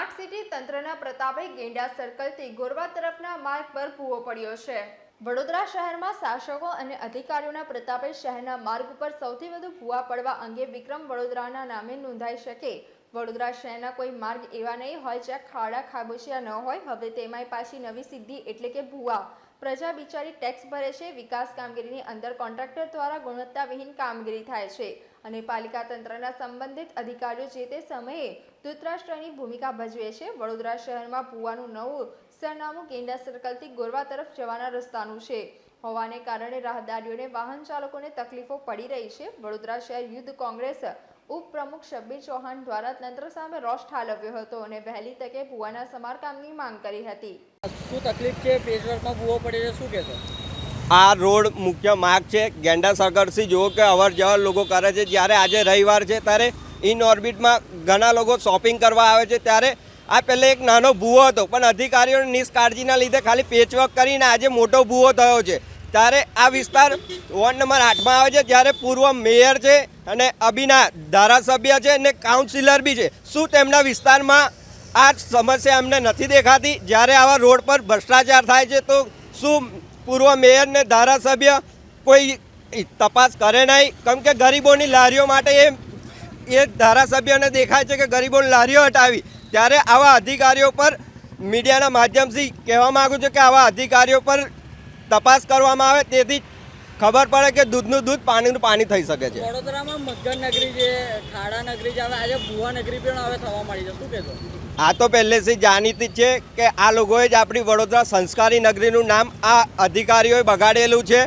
Smart city તંત્રના પ્રતાપે ગેંડા સર્કલથી ગોરવા તરફના માર્ગ પર ભૂવો પડ્યો છે। વડોદરા શહેરમાં શાસકો અને અધિકારીઓના પ્રતાપે શહેરના માર્ગ પર સૌથી વધુ ભૂવા પડવા અંગે વિક્રમ વડોદરાના નામે નોંધાઈ શકે। વડોદરા શહેરના કોઈ માર્ગ એવા નહીં હોય જ્યાં ખાડા ખાબોચિયા ન હોય। હવે તેમાંય પાછી નવી સિદ્ધિ એટલે કે ભૂવા। પ્રજા બિચારી ટેક્સ ભરે છે, વિકાસ કામગીરીની અંદર કોન્ટ્રાક્ટર દ્વારા ગુણવત્તાવિહીન કામગીરી થાય છે અને પાલિકા તંત્રના સંબંધિત અધિકારીઓ જે તે સમયે ધૃતરાષ્ટ્રની ભૂમિકા ભજવે છે। વડોદરા શહેરમાં ભૂવાનું નવું સરનામું ગેંડા સર્કલથી ગોરવા તરફ જવાના રસ્તાનું છે હોવાને કારણે રાહદારીઓને વાહન ચાલકોને તકલીફો પડી રહી છે। વડોદરા શહેર યુથ કોંગ્રેસ ઉપપ્રમુખ શબ્બીર ચૌહાણ દ્વારા તંત્ર સામે રોષ ઠાલવ્યો હતો અને વહેલી તકે ભૂવાના સમારકામની માંગ કરી હતી। શું તકલીફ છે? પેચવર્કમાં ભૂવો પડે છે, શું કહેશો? આ રોડ મુખ્ય માર્ગ છે ગેંડા સર્કલથી જુઓ કે અવર જવર લોકો કરે છે। જ્યારે આજે રવિવાર છે ત્યારે ઇન ઓર્બિટમાં ઘણા લોકો શોપિંગ કરવા આવે છે ત્યારે આ પહેલે એક નાનો ભૂવો હતો પણ અધિકારીઓની નિષ્કાળજીના લીધે ખાલી પેચવર્ક કરીને આજે મોટો ભૂવો થયો છે। ત્યારે આ વિસ્તાર વોર્ડ નંબર 8માં આવે છે। જ્યારે પૂર્વ મેયર છે અને અભિના ધારાસભ્ય છે અને કાઉન્સિલર બી છે, શું તેમના વિસ્તારમાં આ સમસ્યા અમને નથી દેખાતી? જ્યારે આવા રોડ પર ભ્રષ્ટાચાર થાય છે તો શું પૂર્વ મેયર ને ધારાસભ્ય કોઈ તપાસ કરે નહીં? કેમ કે ગરીબોની લારીઓ માટે એ ધારાસભ્યને દેખાય છે કે ગરીબોની લારીઓ હટાવી। ત્યારે આવા અધિકારીઓ પર મીડિયાના માધ્યમથી કહેવા માગું છું કે આવા અધિકારીઓ પર તપાસ કરવામાં આવે, તેથી ખબર પડે કે દૂધનું દૂધ પાણીનું પાણી થઈ શકે છે। વડોદરામાં મધ્યન નગરી છે, ખાડા નગરી છે, હવે આજે ભૂવા નગરી પણ હવે થવા મળી છે, શું કહેશો? આ તો પહેલેથી જાણીતી છે કે આ લોકોએ જ આપણી વડોદરા સંસ્કારી નગરીનું નામ આ અધિકારીઓએ બગાડેલું છે।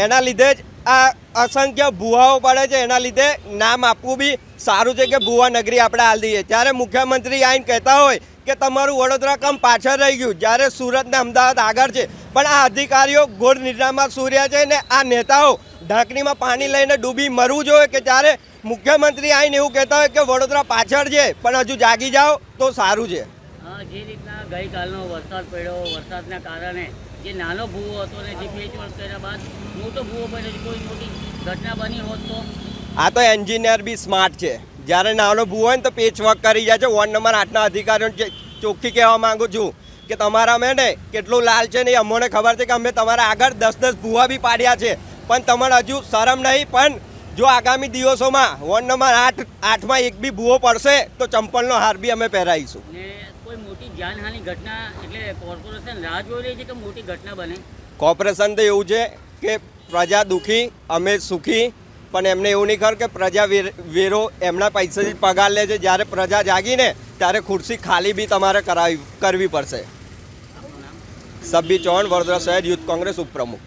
એના લીધે જ આ અસંખ્ય ભૂવાઓ પડે છે। એના લીધે નામ આપવું બી સારું છે કે ભૂવા નગરી આપણે હાલ દઈએ। ત્યારે મુખ્યમંત્રી આવીને કહેતા હોય કે તમારું વડોદરા કમ પાછળ રહી ગયું, જ્યારે સુરત ને અમદાવાદ આગળ છે, પણ આ અધિકારીઓ ઘોર નિદ્રામાં સૂર્યા છે ને આ નેતાઓ ઢાંકણીમાં પાણી લઈને ડૂબી મરવું જોઈએ કે જ્યારે મુખ્યમંત્રી આવીને એવું કહેતા હોય કે વડોદરા પાછળ છે પણ હજુ જાગી જાઓ તો સારું છે। જે રીતના ગઈકાલનો વરસાદ પડ્યો, વરસાદના કારણે જે નાનો ભૂવો હતો ને જે પેચવર્ક કર્યા બાદ મોટો ભૂવો પડ્યો, કોઈ મોટી ઘટના બની હોત તો? આ તો એન્જિનિયર બી સ્માર્ટ છે, જ્યારે નાનો ભૂવો હોય ને તો પેચવર્ક કરી જાય છે। વોર્ડ નંબર 8ના અધિકારીઓને ચોખ્ખી કહેવા માંગુ છું કે તમારા મેં ને કેટલું લાલ છે ને અમને ખબર છે કે અમે તમારા આગળ 10-10 ભૂવા બી પાડ્યા છે, પણ તમારે હજુ શરમ નહીં। પણ જો આગામી દિવસોમાં વોર્ડ નંબર 8માં એક બી ભૂવો પડશે તો ચંપલનો હાર બી અમે પહેરાવીશું। ને કોઈ મોટી જાનહાની ઘટના એટલે કોર્પોરેશન રાહ જોઈ રહી છે કે મોટી ઘટના બને? કોર્પોરેશન તો એવું છે કે પ્રજા દુઃખી અમે સુખી, પણ એમને એવું નહીં ખબર કે પ્રજા વેરો એમના પૈસાથી પગાર લે છે। જ્યારે પ્રજા જાગીને ત્યારે ખુરશી ખાલી બી તમારે કરવી પડશે। શબ્બીર ચૌહાણ, વડોદરા શહેર યુથ કોંગ્રેસ ઉપપ્રમુખ।